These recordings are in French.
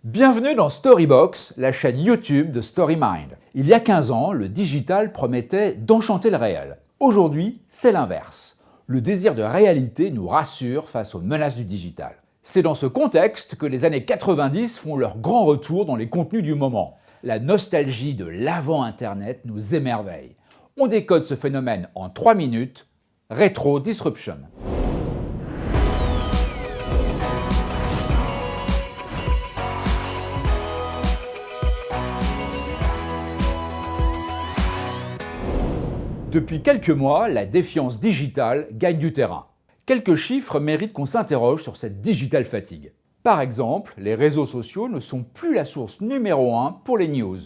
Bienvenue dans Storybox, la chaîne YouTube de StoryMind. Il y a 15 ans, le digital promettait d'enchanter le réel. Aujourd'hui, c'est l'inverse. Le désir de réalité nous rassure face aux menaces du digital. C'est dans ce contexte que les années 90 font leur grand retour dans les contenus du moment. La nostalgie de l'avant-internet nous émerveille. On décode ce phénomène en 3 minutes. Retro Disruption. Depuis quelques mois, la défiance digitale gagne du terrain. Quelques chiffres méritent qu'on s'interroge sur cette digital fatigue. Par exemple, les réseaux sociaux ne sont plus la source numéro 1 pour les news.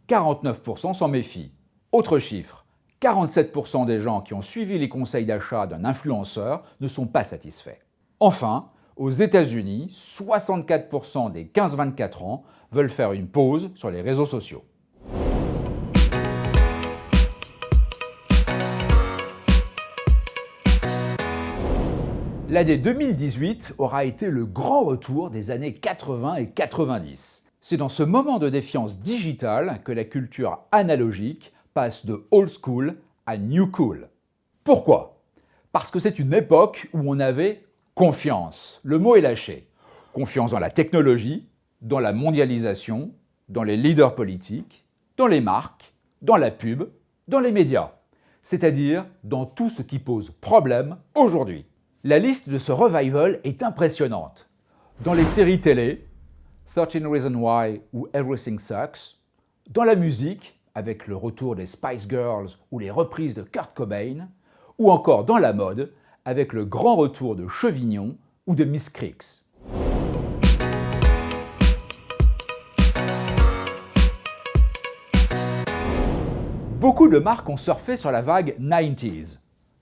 49% s'en méfient. Autre chiffre, 47% des gens qui ont suivi les conseils d'achat d'un influenceur ne sont pas satisfaits. Enfin, aux États-Unis, 64% des 15-24 ans veulent faire une pause sur les réseaux sociaux. L'année 2018 aura été le grand retour des années 80 et 90. C'est dans ce moment de défiance digitale que la culture analogique passe de old school à new cool. Pourquoi? Parce que c'est une époque où on avait confiance. Le mot est lâché. Confiance dans la technologie, dans la mondialisation, dans les leaders politiques, dans les marques, dans la pub, dans les médias. C'est-à-dire dans tout ce qui pose problème aujourd'hui. La liste de ce revival est impressionnante. Dans les séries télé, 13 Reasons Why ou Everything Sucks, dans la musique, avec le retour des Spice Girls ou les reprises de Kurt Cobain, ou encore dans la mode, avec le grand retour de Chevignon ou de Miss Creeks. Beaucoup de marques ont surfé sur la vague 90s.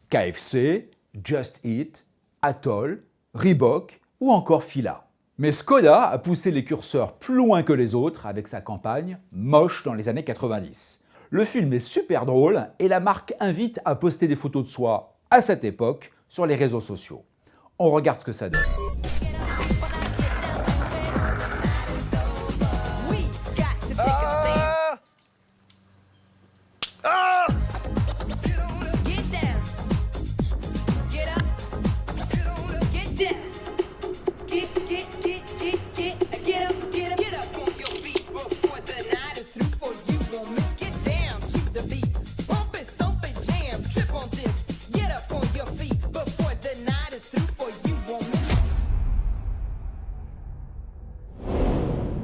KFC, Just Eat, Atoll, Reebok ou encore Fila. Mais Skoda a poussé les curseurs plus loin que les autres avec sa campagne Moche dans les années 90. Le film est super drôle et la marque invite à poster des photos de soi à cette époque sur les réseaux sociaux. On regarde ce que ça donne.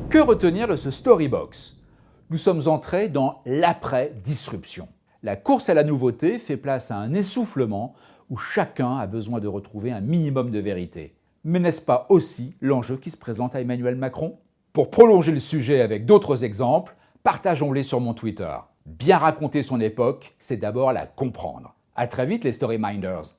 Que retenir de ce Storybox? Nous sommes entrés dans l'après-disruption. La course à la nouveauté fait place à un essoufflement où chacun a besoin de retrouver un minimum de vérité. Mais n'est-ce pas aussi l'enjeu qui se présente à Emmanuel Macron? Pour prolonger le sujet avec d'autres exemples, partageons-les sur mon Twitter. Bien raconter son époque, c'est d'abord la comprendre. À très vite les Storyminders.